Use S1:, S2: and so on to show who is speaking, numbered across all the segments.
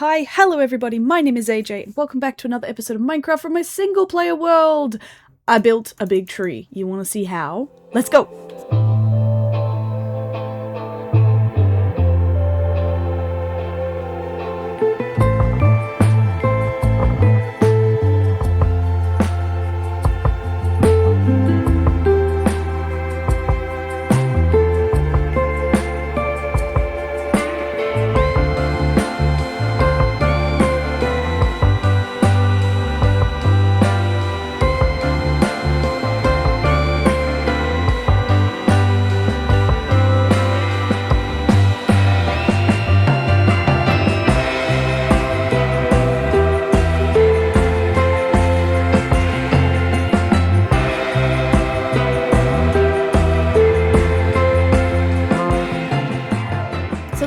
S1: hi, hello everybody, my name is AJ, and welcome back to another episode of Minecraft from my single player world! I built a big tree. You wanna see how? Let's go!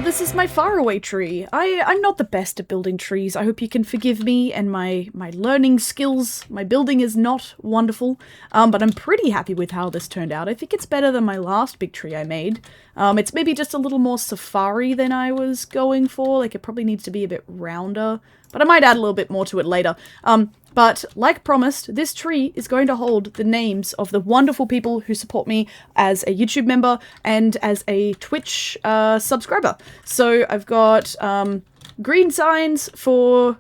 S1: This is my Faraway Tree. I'm not the best at building trees. I hope you can forgive me and my learning skills. My building is not wonderful, but I'm pretty happy with how this turned out. I think it's better than my last big tree I made. It's maybe just a little more safari than I was going for. Like, it probably needs to be a bit rounder, but I might add a little bit more to it later. But, like promised, this tree is going to hold the names of the wonderful people who support me as a YouTube member and as a Twitch subscriber. So I've got green signs for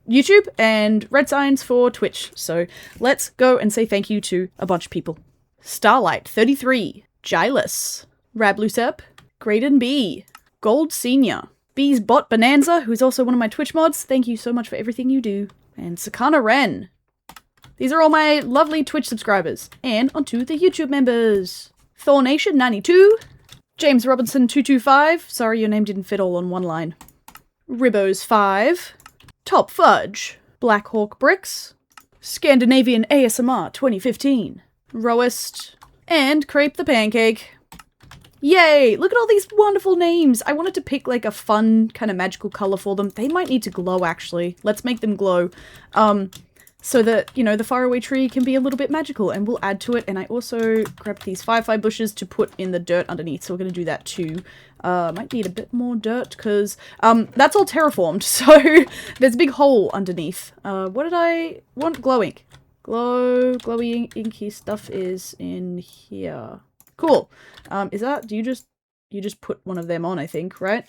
S1: YouTube and red signs for Twitch. So let's go and say thank you to a bunch of people. Starlight33, Gilus, Rablusep, Graydon B, Gold Senior, Bees Bot Bonanza, who's also one of my Twitch mods. Thank you so much for everything you do. And Sakana Ren. These are all my lovely Twitch subscribers. And onto the YouTube members. Thornation92, James Robinson 225, sorry your name didn't fit all on one line. Ribos5, Top Fudge, Black Hawk Bricks, Scandinavian ASMR 2015, Roast, and Crepe the Pancake. Yay! Look at all these wonderful names! I wanted to pick like a fun kind of magical color for them. They might need to glow actually. Let's make them glow. So that, you know, the faraway tree can be a little bit magical, and we'll add to it. And I also grabbed these firefly bushes to put in the dirt underneath, so we're going to do that too. Might need a bit more dirt, because that's all terraformed, so there's a big hole underneath. What did I want? Glow ink. Glowy inky stuff is in here. Cool. Is that, you just put one of them on, I think, right? I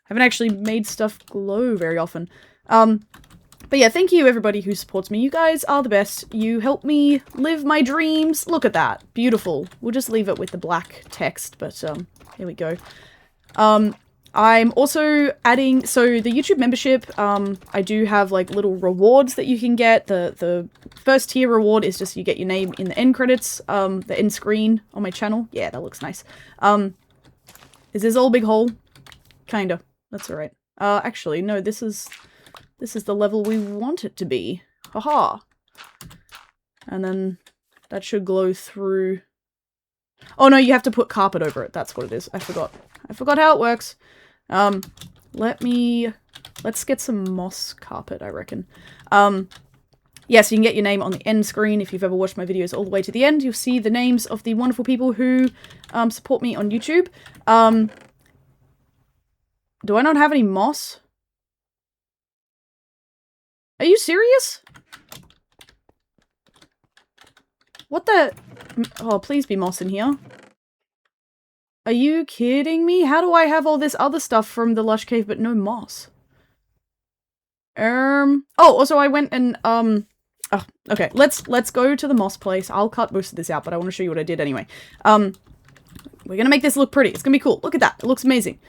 S1: haven't actually made stuff glow very often. But yeah, thank you everybody who supports me. You guys are the best. You help me live my dreams. Look at that. Beautiful. We'll just leave it with the black text, but here we go. I'm also adding, so the YouTube membership, I do have like little rewards that you can get. The first tier reward is just you get your name in the end credits, the end screen on my channel. Yeah, that looks nice. Is this all big hole? Kinda. That's alright. Actually, no, this is the level we want it to be. Haha. And then that should glow through. Oh no, you have to put carpet over it. That's what it is. I forgot how it works. Let's get some moss carpet, I reckon. Yeah, so you can get your name on the end screen. If you've ever watched my videos all the way to the end, you'll see the names of the wonderful people who, support me on YouTube. Do I not have any moss? Are you serious? What the? Oh, please be moss in here. Are you kidding me? How do I have all this other stuff from the Lush Cave but no moss? Oh, also I went and, oh, okay, let's go to the moss place. I'll cut most of this out, but I want to show you what I did anyway. We're gonna make this look pretty. It's gonna be cool. Look at that. It looks amazing.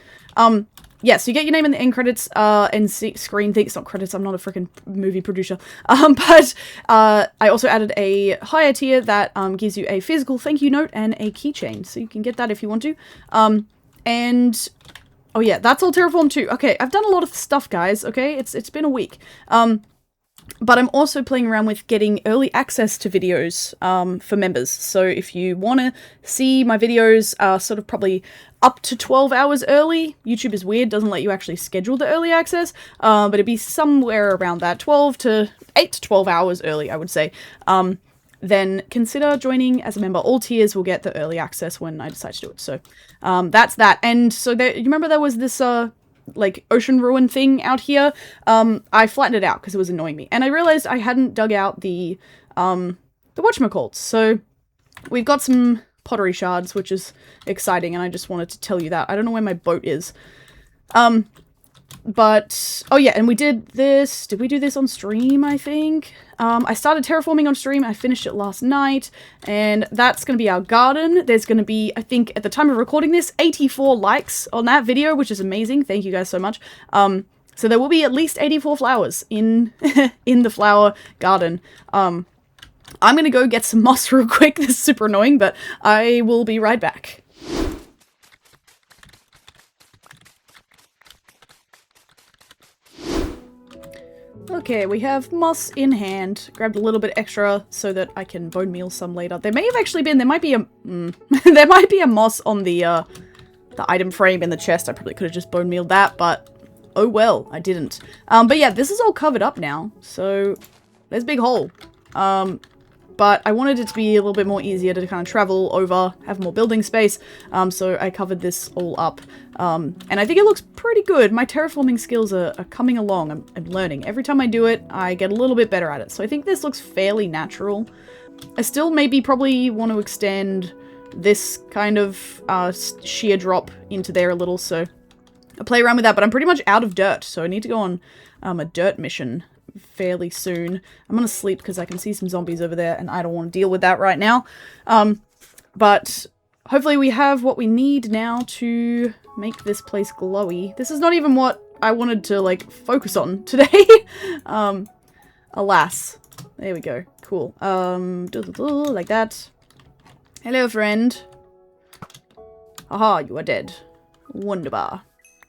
S1: Yeah, so you get your name in the end credits, and screen things, not credits, I'm not a freaking movie producer. But I also added a higher tier that gives you a physical thank you note and a keychain, so you can get that if you want to. And oh yeah, that's all terraform too. Okay, I've done a lot of stuff, guys, okay? It's been a week. But I'm also playing around with getting early access to videos for members. So if you want to see my videos sort of probably up to 12 hours early, YouTube is weird, doesn't let you actually schedule the early access, but it'd be somewhere around that 8 to 12 hours early, I would say. Then consider joining as a member. All tiers will get the early access when I decide to do it. So that's that. And so you remember there was this like ocean ruin thing out here, I flattened it out because it was annoying me. And I realized I hadn't dug out the whatchamacallits. So we've got some pottery shards, which is exciting, and I just wanted to tell you that. I don't know where my boat is. But, oh yeah, and we did this. Did we do this on stream, I think? I started terraforming on stream. I finished it last night, and that's going to be our garden. There's going to be, I think, at the time of recording this, 84 likes on that video, which is amazing. Thank you guys so much. So there will be at least 84 flowers in, in the flower garden. I'm going to go get some moss real quick. This is super annoying, but I will be right back. Okay, we have moss in hand. Grabbed a little bit extra so that I can bone meal some later. There may have actually been, there might be a, there might be a moss on the item frame in the chest. I probably could have just bone mealed that, but oh well, I didn't. But yeah, this is all covered up now, so there's a big hole. But I wanted it to be a little bit more easier to kind of travel over, have more building space, so I covered this all up. And I think it looks pretty good. My terraforming skills are coming along. I'm learning. Every time I do it, I get a little bit better at it. So I think this looks fairly natural. I still maybe probably want to extend this kind of sheer drop into there a little, so I'll play around with that. But I'm pretty much out of dirt, so I need to go on a dirt mission fairly soon. I'm gonna sleep because I can see some zombies over there and I don't want to deal with that right now. But hopefully we have what we need now to make this place glowy. This is not even what I wanted to like focus on today. Alas. There we go. Cool. Like that. Hello, friend. Haha, you are dead. Wunderbar.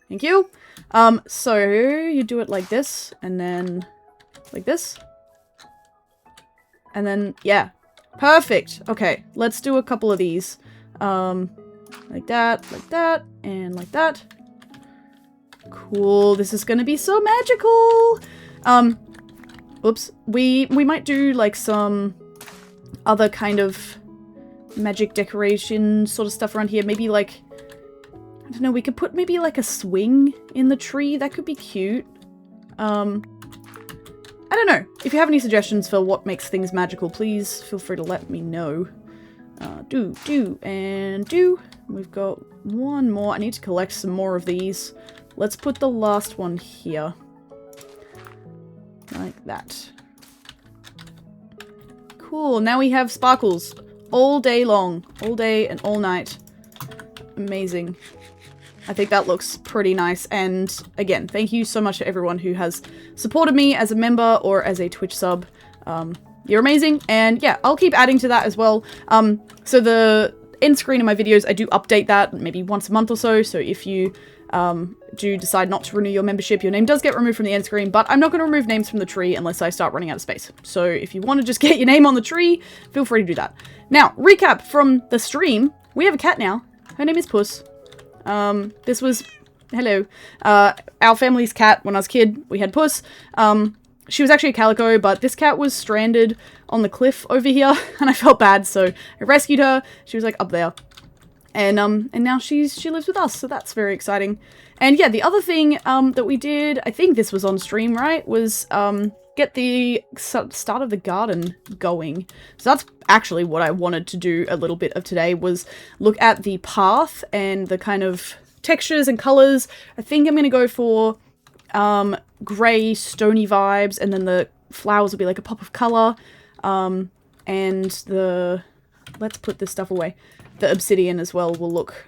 S1: Thank you. So you do it like this, and then like this. And then, yeah. Perfect. Okay, let's do a couple of these. Like that, and like that. Cool, this is gonna be so magical! Oops. We might do, like, some other kind of magic decoration sort of stuff around here. Maybe, like, I don't know, we could put maybe, like, a swing in the tree. That could be cute. I don't know. If you have any suggestions for what makes things magical, please feel free to let me know. Do. We've got one more. I need to collect some more of these. Let's put the last one here. Like that. Cool. Now we have sparkles all day long. All day and all night. Amazing. I think that looks pretty nice, and again, thank you so much to everyone who has supported me as a member or as a Twitch sub. You're amazing, and yeah, I'll keep adding to that as well. So the end screen of my videos, I do update that maybe once a month or so, so if you do decide not to renew your membership, your name does get removed from the end screen, but I'm not going to remove names from the tree unless I start running out of space. So if you want to just get your name on the tree, feel free to do that. Now, recap from the stream. We have a cat now. Her name is Puss. This was, hello, our family's cat when I was a kid. We had Puss. She was actually a calico, but this cat was stranded on the cliff over here, and I felt bad, so I rescued her. She was, like, up there. And now she lives with us, so that's very exciting. And yeah, the other thing, that we did, I think this was on stream, right, was, get the start of the garden going. So that's actually what I wanted to do a little bit of today, was look at the path and the kind of textures and colors. I think I'm going to go for grey, stony vibes, and then the flowers will be like a pop of color. And let's put this stuff away. The obsidian as well will look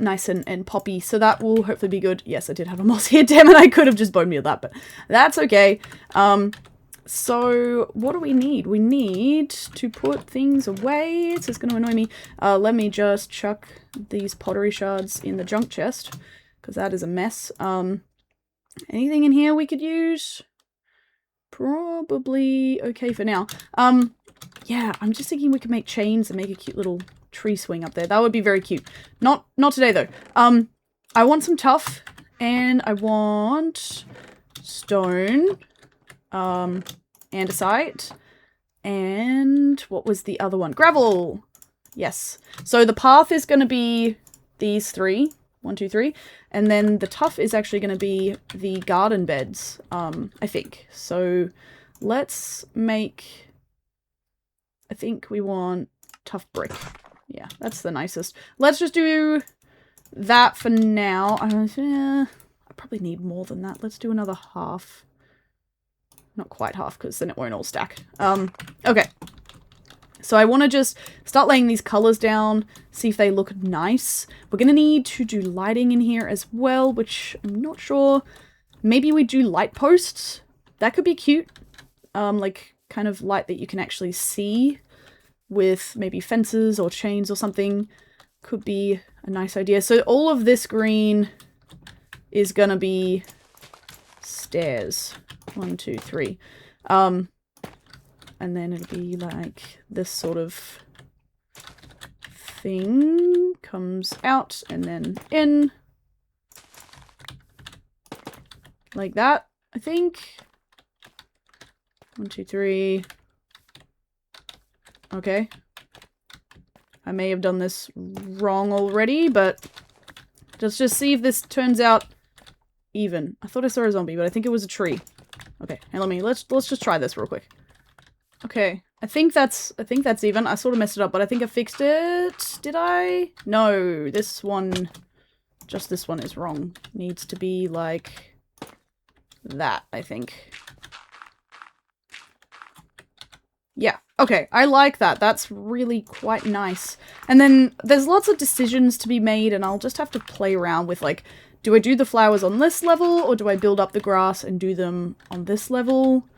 S1: nice and poppy, so that will hopefully be good. Yes, I did have a moss here, damn it, I could have just bone mealed that, but that's okay. So what do we need? We need to put things away. It's just going to annoy me. Let me just chuck these pottery shards in the junk chest, because that is a mess. Anything in here we could use? Probably okay for now. Yeah, I'm just thinking we could make chains and make a cute little tree swing up there. That would be very cute. Not today though. I want some tuff, and I want stone, andesite, and what was the other one? Gravel! Yes. So the path is going to be these three. 1, 2, 3. And then the tuff is actually going to be the garden beds, I think. So let's make, I think we want tough brick. Yeah, that's the nicest. Let's just do that for now. I probably need more than that. Let's do another half. Not quite half, because then it won't all stack. Okay. So I want to just start laying these colors down, see if they look nice. We're going to need to do lighting in here as well, which I'm not sure. Maybe we do light posts. That could be cute. Like kind of light that you can actually see with maybe fences or chains or something. Could be a nice idea. So all of this green is going to be stairs. 1, 2, 3. And then it'll be like this sort of thing comes out and then in. Like that, I think. 1, 2, 3. Okay. I may have done this wrong already, but let's just see if this turns out even. I thought I saw a zombie, but I think it was a tree. Okay, and let's just try this real quick. Okay, I think that's even. I sort of messed it up, but I think I fixed it. Did I? No, this one, just this one is wrong. Needs to be like that, I think. Yeah, okay, I like that. That's really quite nice. And then there's lots of decisions to be made, and I'll just have to play around with, like, do I do the flowers on this level, or do I build up the grass and do them on this level?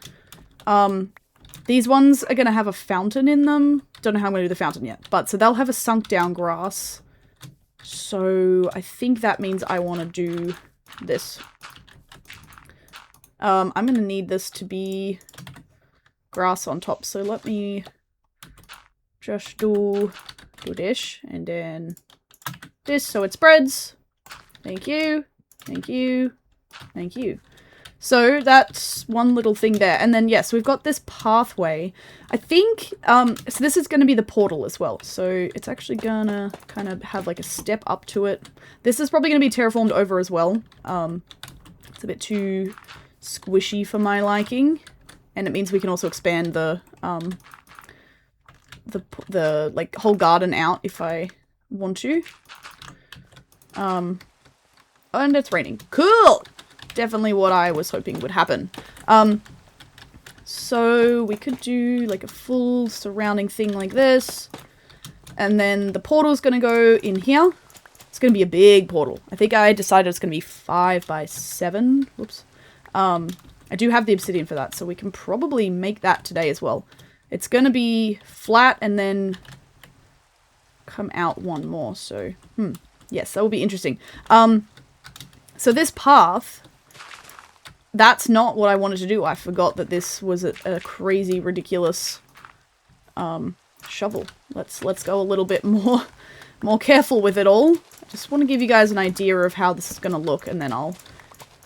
S1: These ones are going to have a fountain in them. Don't know how I'm going to do the fountain yet. But, so they'll have a sunk down grass. So, I think that means I want to do this. I'm going to need this to be grass on top. So, let me just do this. And then this so it spreads. Thank you. Thank you. Thank you. So that's one little thing there. And then, yes, we've got this pathway. I think, so this is going to be the portal as well. So it's actually going to kind of have like a step up to it. This is probably going to be terraformed over as well. It's a bit too squishy for my liking. And it means we can also expand the like whole garden out if I want to. And it's raining. Cool! Definitely what I was hoping would happen. So we could do like a full surrounding thing like this. And then the portal's gonna go in here. It's gonna be a big portal. I think I decided it's gonna be 5 by 7. Whoops. I do have the obsidian for that, so we can probably make that today as well. It's gonna be flat and then come out one more, so yes, that will be interesting. So this path, that's not what I wanted to do. I forgot that this was a crazy, ridiculous shovel. Let's go a little bit more careful with it all. I just want to give you guys an idea of how this is going to look, and then I'll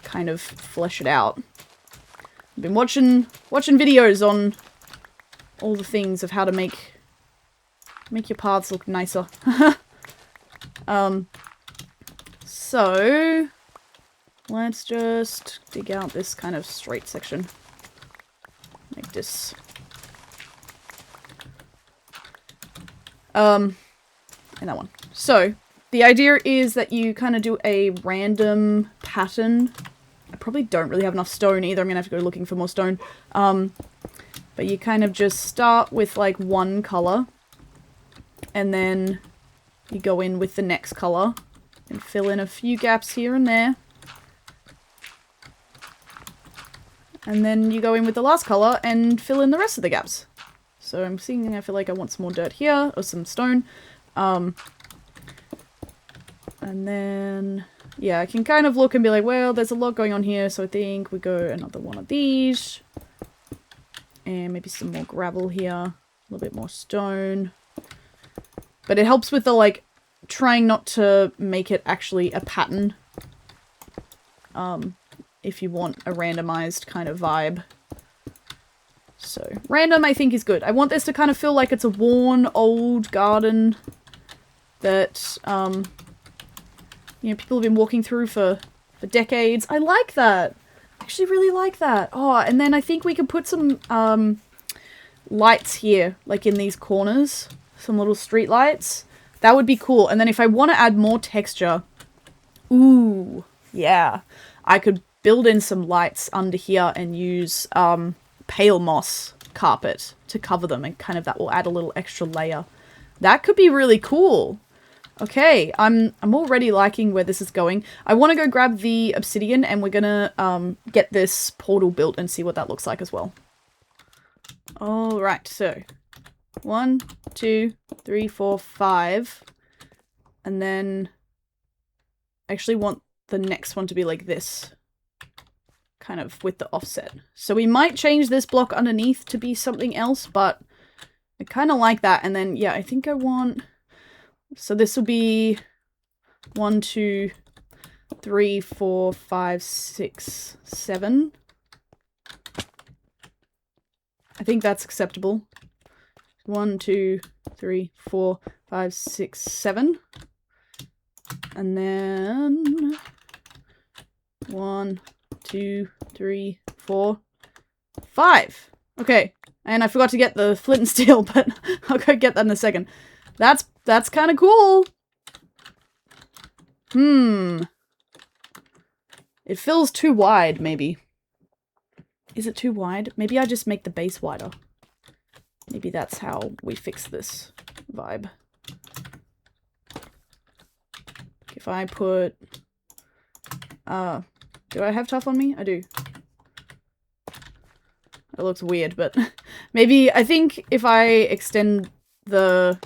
S1: kind of flesh it out. I've been watching videos on all the things of how to make your paths look nicer. So let's just dig out this kind of straight section. Like this. And that one. So, the idea is that you kind of do a random pattern. I probably don't really have enough stone either. I'm going to have to go looking for more stone. But you kind of just start with like one color. And then you go in with the next color. And fill in a few gaps here and there. And then you go in with the last color and fill in the rest of the gaps. So I'm seeing, I feel like I want some more dirt here, or some stone. And then, yeah, I can kind of look and be like, well, there's a lot going on here, so I think we go another one of these. And maybe some more gravel here, a little bit more stone. But it helps with the, like, trying not to make it actually a pattern. If you want a randomized kind of vibe. So, random I think is good. I want this to kind of feel like it's a worn, old garden that, you know, people have been walking through for decades. I like that. I actually really like that. Oh, and then I think we could put some lights here, like in these corners. Some little street lights. That would be cool. And then if I want to add more texture, ooh, yeah, I could build in some lights under here and use pale moss carpet to cover them, and kind of that will add a little extra layer. That could be really cool. Okay, I'm already liking where this is going. I want to go grab the obsidian, and we're gonna get this portal built and see what that looks like as well. Alright, so 1, 2, 3, 4, 5. And then I actually want the next one to be like this. Kind of with the offset. So we might change this block underneath to be something else, but I kind of like that. And then, yeah, I think I want... So this will be 1, 2, 3, 4, 5, 6, 7. I think that's acceptable. 1, 2, 3, 4, 5, 6, 7. And then 1, 2, 3, 4, 5. Okay. And I forgot to get the flint and steel, but I'll go get that in a second. That's kind of cool. It feels too wide, maybe. Is it too wide? Maybe I just make the base wider. Maybe that's how we fix this vibe. If I put... do I have tough on me? I do. It looks weird, but maybe I think if I extend the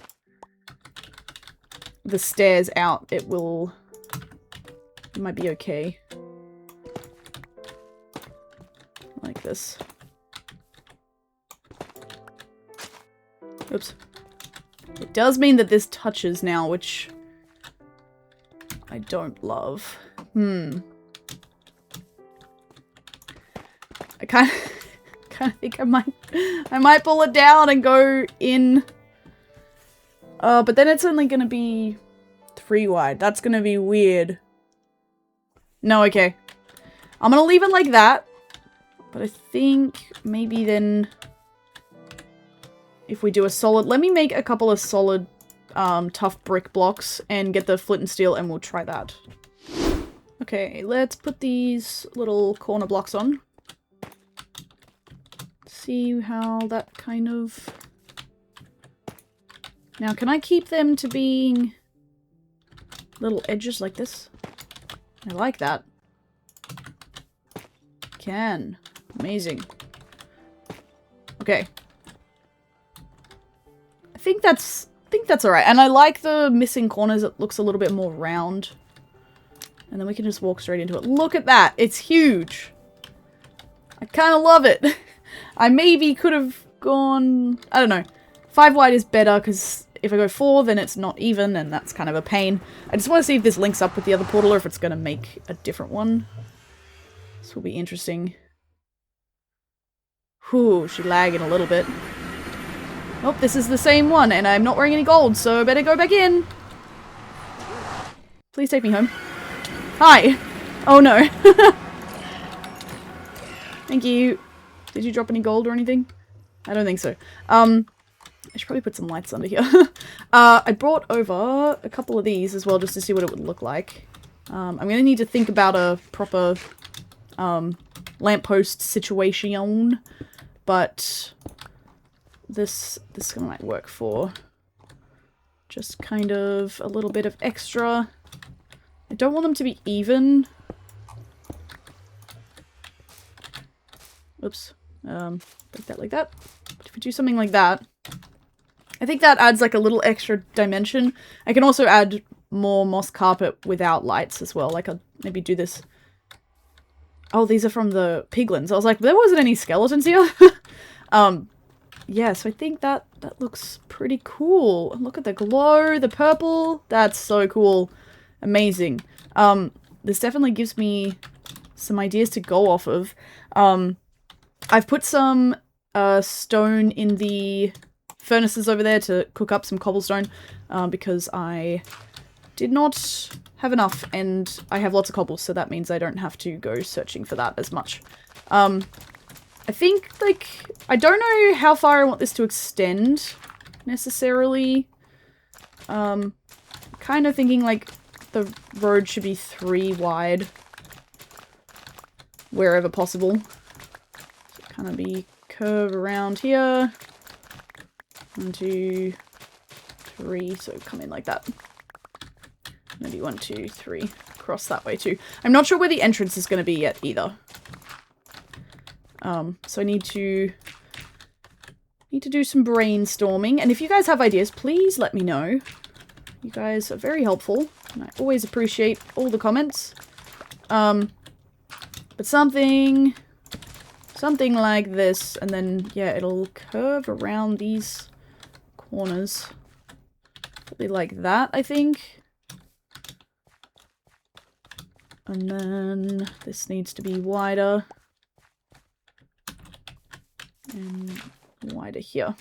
S1: stairs out, it might be okay. Like this. Oops. It does mean that this touches now, which I don't love. I kind of think I might pull it down and go in. But then it's only gonna be 3 wide. That's gonna be weird. No, okay. I'm gonna leave it like that. But I think maybe then if we do a solid... Let me make a couple of solid tough brick blocks and get the flint and steel, and we'll try that. Okay, let's put these little corner blocks on. See how that kind of... Now, can I keep them to being little edges like this? I like that. Can. Amazing. Okay. I think that's alright. And I like the missing corners. It looks a little bit more round. And then we can just walk straight into it. Look at that! It's huge! I kind of love it. I maybe could have gone... I don't know. 5 wide is better, because if I go 4, then it's not even, and that's kind of a pain. I just want to see if this links up with the other portal, or if it's going to make a different one. This will be interesting. Whew, she's lagging a little bit. Oh, this is the same one, and I'm not wearing any gold, so I better go back in. Please take me home. Hi! Oh no. Thank you. Did you drop any gold or anything? I don't think so. I should probably put some lights under here. I brought over a couple of these as well, just to see what it would look like. I'm gonna need to think about a proper lamppost situation, but this might work for just kind of a little bit of extra. I don't want them to be even. Oops. Like that, like that. But if we do something like that, I think that adds like a little extra dimension. I can also add more moss carpet without lights as well. Like I'll maybe do this. Oh, these are from the piglins. I was like, there wasn't any skeletons here. Yeah, so I think that looks pretty cool. Look at the glow, the purple. That's so cool. Amazing. This definitely gives me some ideas to go off of. I've put some stone in the furnaces over there to cook up some cobblestone, because I did not have enough, and I have lots of cobbles, so that means I don't have to go searching for that as much. I think, like, I don't know how far I want this to extend, necessarily. Kind of thinking, like, the road should be 3 wide, wherever possible. So kind of be curve around here. 1, 2, 3, so come in like that. Maybe 1, 2, 3, cross that way too. I'm not sure where the entrance is going to be yet either. So I need to do some brainstorming, and if you guys have ideas, please let me know. You guys are very helpful, and I always appreciate all the comments. But something like this, and then, yeah, it'll curve around these corners. Probably like that, I think. And then this needs to be wider. And wider here.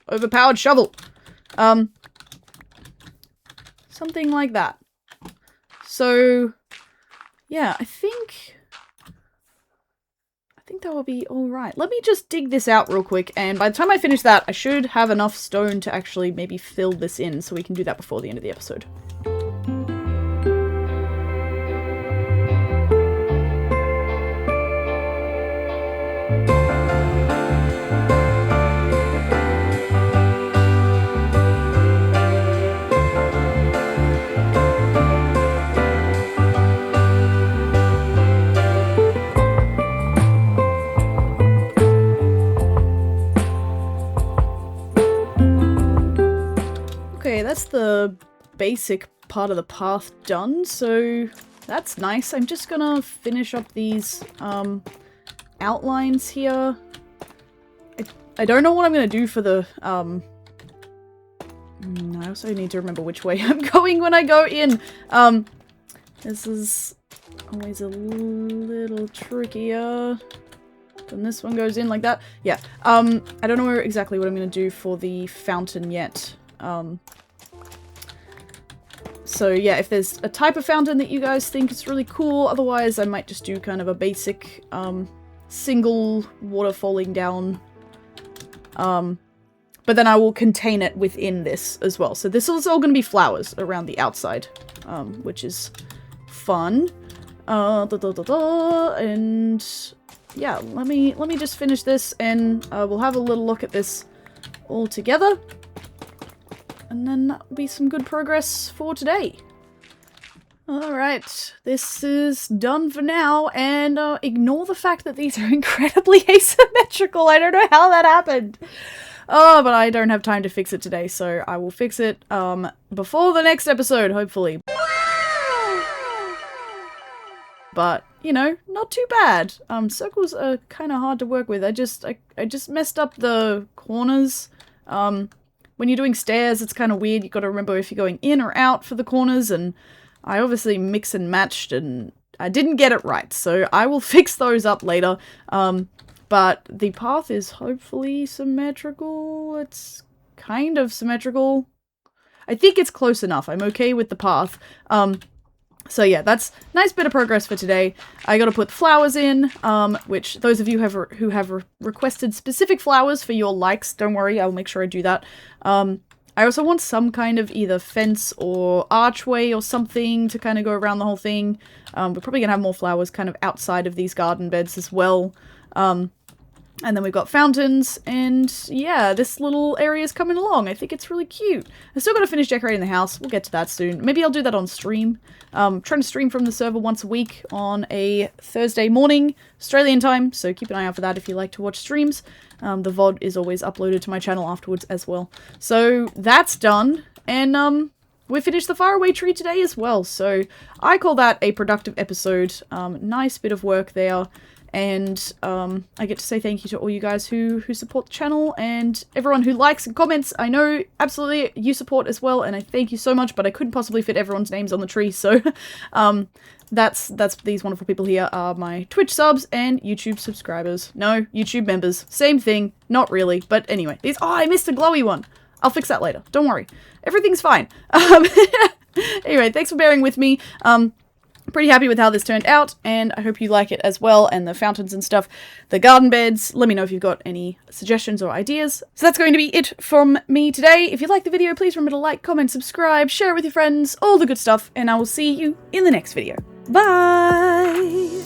S1: Overpowered shovel! Something like that. So, yeah, I think that will be alright. Let me just dig this out real quick, and by the time I finish that, I should have enough stone to actually maybe fill this in, so we can do that before the end of the episode. Okay, that's the basic part of the path done, so that's nice. I'm just gonna finish up these outlines here. I don't know what I'm gonna do for the I also need to remember which way I'm going when I go in. This is always a little trickier. And this one goes in like that. Yeah. I don't know exactly what I'm gonna do for the fountain yet. So yeah, if there's a type of fountain that you guys think is really cool, otherwise I might just do kind of a basic, single water falling down. But then I will contain it within this as well. So this is all going to be flowers around the outside, which is fun. And yeah, let me just finish this, and we'll have a little look at this all together. And then that'll be some good progress for today. Alright, this is done for now, and ignore the fact that these are incredibly asymmetrical. I don't know how that happened. Oh, but I don't have time to fix it today, so I will fix it before the next episode, hopefully. But, you know, not too bad. Circles are kind of hard to work with. I just messed up the corners. When you're doing stairs, it's kind of weird. You've got to remember if you're going in or out for the corners, and I obviously mix and matched, and I didn't get it right, so I will fix those up later. But the path is hopefully symmetrical. It's kind of symmetrical. I think it's close enough. I'm okay with the path. So yeah, that's a nice bit of progress for today. I gotta put flowers in, which those of you who have requested specific flowers for your likes, don't worry, I'll make sure I do that. I also want some kind of either fence or archway or something to kind of go around the whole thing. We're probably gonna have more flowers kind of outside of these garden beds as well. And then we've got fountains, and yeah, this little area is coming along. I think it's really cute. I still gotta finish decorating the house. We'll get to that soon. Maybe I'll do that on stream. Trying to stream from the server once a week on a Thursday morning, Australian time, so keep an eye out for that if you like to watch streams. The VOD is always uploaded to my channel afterwards as well. So that's done, and we finished the Faraway Tree today as well, so I call that a productive episode. Nice bit of work there. And I get to say thank you to all you guys who support the channel, and everyone who likes and comments. I know absolutely you support as well, and I thank you so much, but I couldn't possibly fit everyone's names on the tree, so that's these wonderful people here are my Twitch subs and YouTube subscribers. No, YouTube members. Same thing. Not really, but anyway. These— oh, I missed a glowy one. I'll fix that later. Don't worry. Everything's fine. Anyway, thanks for bearing with me. Pretty happy with how this turned out, and I hope you like it as well, and the fountains and stuff. The garden beds, let me know if you've got any suggestions or ideas. So that's going to be it from me today. If you like the video, please remember to like, comment, subscribe, share it with your friends, all the good stuff, and I will see you in the next video. Bye!